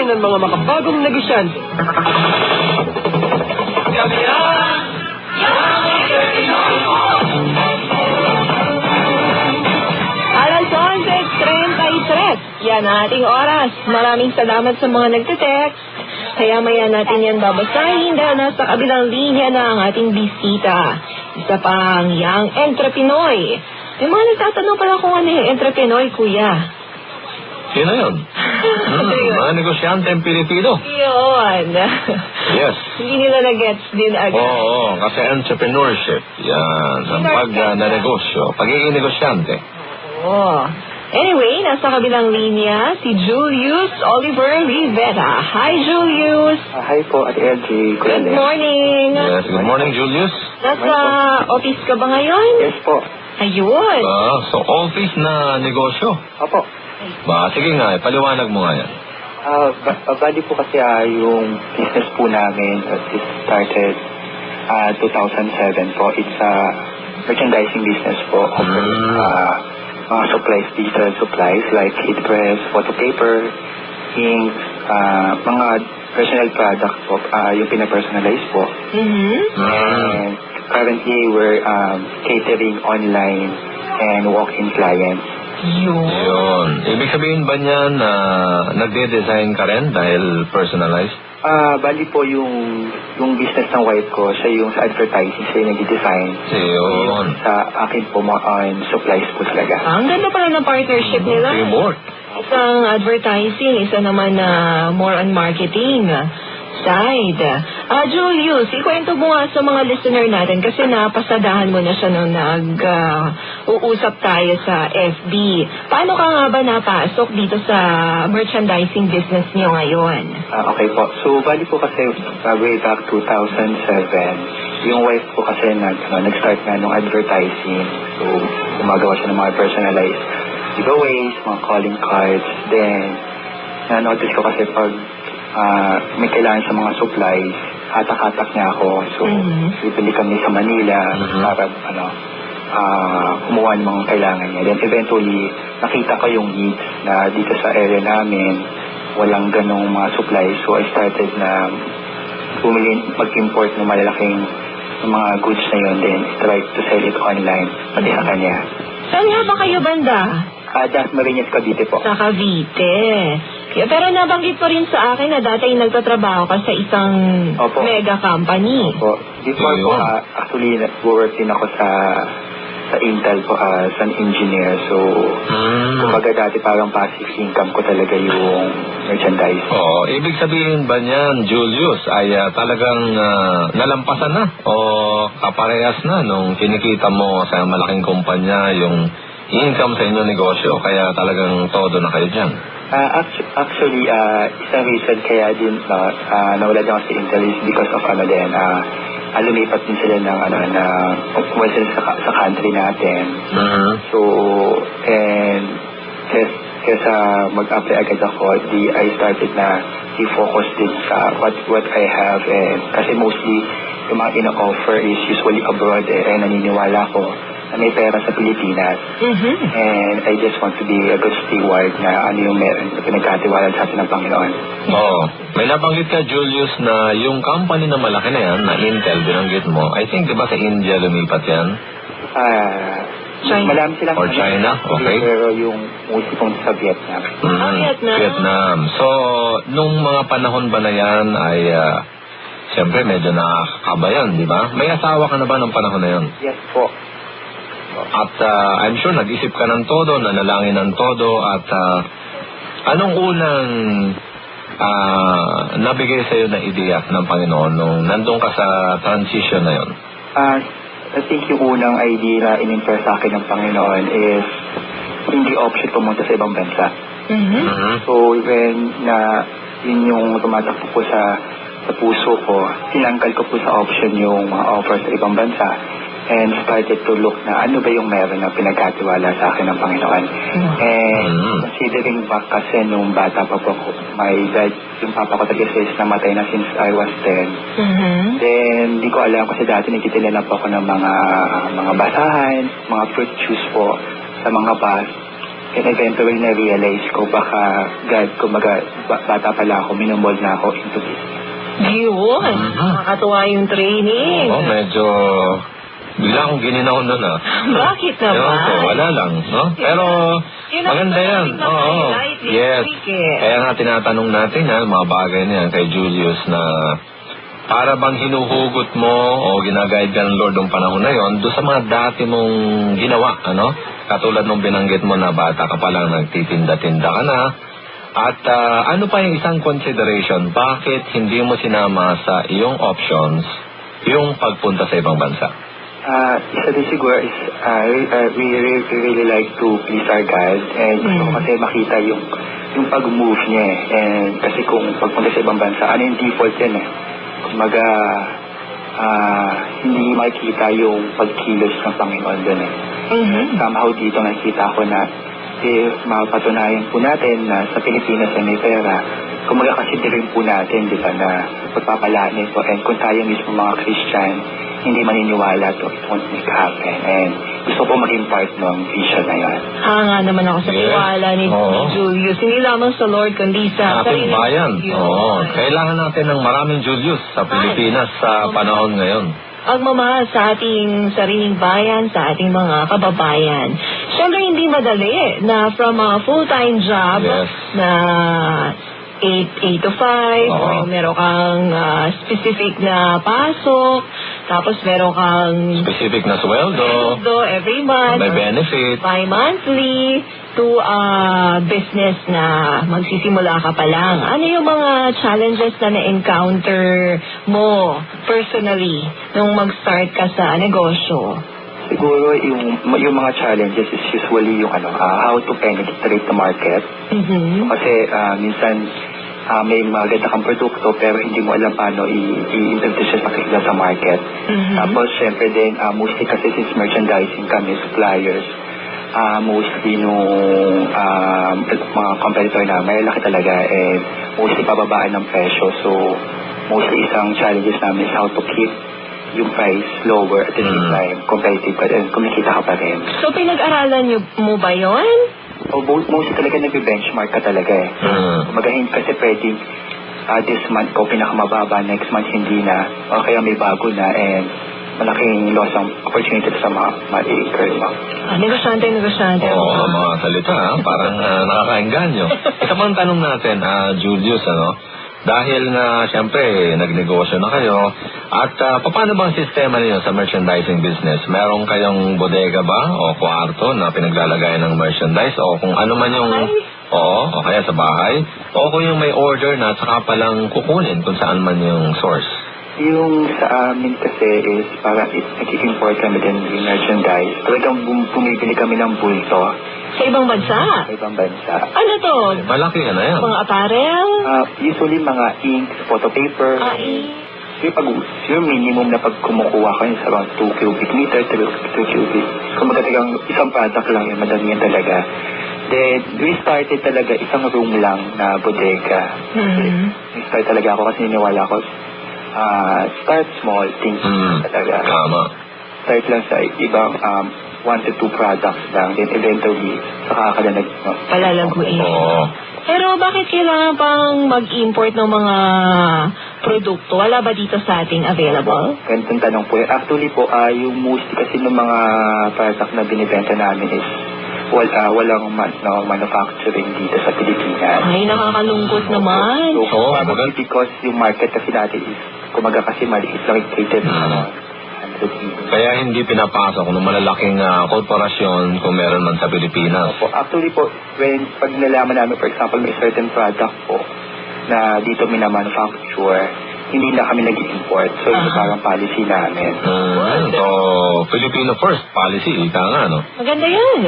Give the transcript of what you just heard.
ng mga makabagong negosyante. Alas 11:33. Yan ang ating oras. Maraming salamat sa mga nagte-text. Kaya maya natin yan babasahin dahil nasa kabilang linya na ang ating bisita. Isa pang Young Entrepinoy. Yung mga nagtatanong pala kung ano yung Entrepinoy, kuya. Sino yun? Mga negosyante ang Pilipino. Yun. Yes. Hindi nila na-gets din agad. Oo, kasi entrepreneurship. Yan, ang pag-negosyo. Pagiging negosyante. Oo. Anyway, nasa kabilang linya si Julius Oliver Rivera. Hi, Julius. Hi po, Ate LG. Good morning. Yes, good morning, Julius. Nasa office ka ba ngayon? Yes po. Ayun. So, office na negosyo. Opo. Sige nga, paliwanag mo nga yan. Bali po kasi yung business po namin, it started 2007 po. It's a merchandising business po. Mga supplies, digital supplies like heat press, photo paper, inks, mga personal product po, yung pinapersonalize po. And currently, we're catering online and walk-in clients. Yun. Ibig sabihin ba niyan na nagde-design ka rin dahil personalized? Bali po yung business ng wife ko, siya yung sa advertising, siya yung nag-design. Yun. Sa akin po, on supplies po talaga. Ang ganda pala ng partnership nila. Teamwork. Isang advertising, isa naman na more on marketing side. Julius, ikwento mo nga sa mga listener natin kasi napasadahan mo na siya nung uusap tayo sa FB. Paano ka nga ba napasok dito sa merchandising business niyo ngayon? Okay po. So, bali po kasi way back 2007, yung wife ko kasi nag-start na nung advertising. So, gumagawa siya ng mga personalized giveaways, mga calling cards. Then, na-notice ko kasi pag may kailangan sa mga supplies, hatak-hatak niya ako. So, bibili kami sa Manila para kumuha ng mga kailangan niya. Then eventually, nakita ko yung needs na dito sa area namin, walang ganong mga supplies. So, I started na mag-import ng malalaking mga goods na yun. Then, try to sell it online, pati sa kanya. Saan nga ba kayo banda? Marinas, Cavite po. Sa Cavite. Pero nabanggit mo rin sa akin na dati nagtatrabaho ka sa isang mega company. Opo. Before po, actually, nag-work din ako sa Intel po as an engineer. So, kumbaga dati parang passive income ko talaga yung merchandise. Ibig sabihin ba niyan, Julius, ay talagang nalampasan na o kaparehas na nung kinikita mo sa malaking kumpanya yung income sa inyong negosyo, kaya talagang todo na kayo dyan? Actually, isang reason kaya din nawala din ako sa Intel is because of lumipat din sila ng sa country natin. So, and kesa mag-apply agad ako, I started na i-focus din sa what I have, and kasi mostly yung mga ina-offer is usually abroad, and naniniwala ko na may pera sa Pilipinas. And I just want to be a good steward na ano yung meron na pinagkatiwala sa atin ng Panginoon. May nabanggit ka, Julius, na yung company na malaki na yan, na Intel, binanggit mo, I think, di ba sa India lumipat yan? China. Marami silang Or China, okay. Pero yung mostly kung sa Vietnam. Vietnam. So, nung mga panahon ba na yan ay, siyempre medyo nakakaba yan, di ba? May asawa ka na ba nung panahon na yan? Yes po. At I'm sure nag-isip ka ng todo, nanalangin ng todo, at anong unang nabigay sa'yo na ideya ng Panginoon nung nandun ka sa transition na yon? I think yung unang idea na in-impress sa akin ng Panginoon is hindi option pumunta sa ibang bansa. So when yun yung tumatakbo ko sa puso ko, tinanggal ko po sa option yung mga offers sa ibang bansa and started to look na ano ba yung meron na pinagkatiwala sa akin ng Panginoon. And considering back kasi nung bata pa po ako, my dad, yung papa ko talaga is namatay na since I was 10. Then, di ko alam kasi dati nagtitinda na po ako ng mga basahan, mga fruit juice po sa mga bus. And eventually na-realize ko baka bata pala ako, minomold na ako into business. Yun. Nakakatuwa yung training. Oo, medyo bigla akong gininaw nun Bakit naman? Ewan ko, wala lang, no? Pero Yun ang maganda yan. gusto nating Oo. ma-highlight this Yes. week eh. Kaya nga tinatanong natin yan, mga bagay na yan kay Julius na para bang hinuhugot mo o ginaguide ka ng Lord ng panahon na yon doon sa mga dati mong ginawa, ano? Katulad nung binanggit mo na bata ka pa lang, nagtitinda-tinda ka na. At ano pa yung isang consideration, bakit hindi mo sinama sa iyong options yung pagpunta sa ibang bansa? Isa din siguro is we really like to please our God and gusto ko kasi makita yung pag-move niya eh. And kasi kung pagpunta sa ibang bansa, ano yung default yan eh. Kumaga, hindi makikita yung pagkilos ng Panginoon doon eh. Somehow dito nakikita ko na mapatunayan po natin na sa Pilipinas ay may pera. Kumaga kasi din po natin, di ba, na pagpapalaan ito. And kung tayo mismo mga Christian, hindi maniniwala to, it won't make happen. And gusto ko maging part ng vision na yan. Nga naman ako sa tiwala ni Julius. Hindi lamang sa Lord, kundi sa ating bayan. Kailangan natin ng maraming Julius sa Pilipinas sa panahon ngayon. Magmamahal sa ating sariling bayan, sa ating mga kababayan. Siyempre, hindi madali na from a full-time job na 8 to 5, o meron kang specific na pasok, tapos meron kang specific na sweldo every month, may benefit, bi-monthly, to business na magsisimula ka pa lang. Ano yung mga challenges na na-encounter mo personally nung mag-start ka sa negosyo? Siguro yung mga challenges is usually yung how to penetrate the market. Kasi minsan may maganda kang produkto pero hindi mo alam paano i-introduce siya sa market. Tapos syempre din mostly kasi since merchandising kami, suppliers, mostly nung mga competitor na may laki talaga and mostly pababaan ng presyo. So mostly isang challenges namin is how to keep yung price lower at the same time competitive ka and kumikita ka pa rin. So pinag-aralan mo ba yun? Mostly talaga nag-benchmark ka talaga eh. Magahin kasi pwedeng this month ko pinakamababa, next month hindi na, o kaya may bago na and malaking loss ang opportunity sa mga ma-incur mo. Negosyante. Oo, mga salita, parang nakakaengganyo. Isa pang tanong natin, Julius, dahil nga, siyempre, nagnegosyo na kayo, at paano bang sistema niyo sa merchandising business? Meron kayong bodega ba o kwarto na pinaglalagayan ng merchandise? O kung ano man yung... o kaya sa bahay? O kung yung may order na saka palang kukunin kung saan man yung source? Yung sa amin kasi is para nag-import kami din yung merchandise. Talagang bumibili kami ng bulto. Sa ibang bansa? Sa ibang bansa. Ano to? Malaki na yan. Mga apparel? Usually mga ink, photo paper. Yung minimum na pag kumukuha ka is around 2 cubic meter, 2 cubic. Kung magkatagang isang product lang yun, madami yan talaga. Then, we started talaga isang room lang na bodega. We start talaga ako kasi niniwala ko start small, think talaga. Tama. Start lang sa ibang 1 to 2 products lang. Then eventually, saka ka na palalaguin. Pero bakit kailangan pang mag-import ng mga produkto? Wala ba dito sa ating available? Ganitong tanong po. Actually po, yung mostly kasi ng mga product na binibenta namin is walang manufacturing dito sa Pilipinas. Ay, nakakalungkot naman. So, because yung market kasi natin is kumaga kasi maliit lang i-cater kaya hindi pinapasok ng malalaking korporasyon kung meron man sa Pilipinas. Actually po, pag nalaman namin, for example, may certain product po na dito minamanufacture, hindi na kami nag-import. So, ito parang policy namin. So, Filipino first policy, ika nga, no? Maganda yan.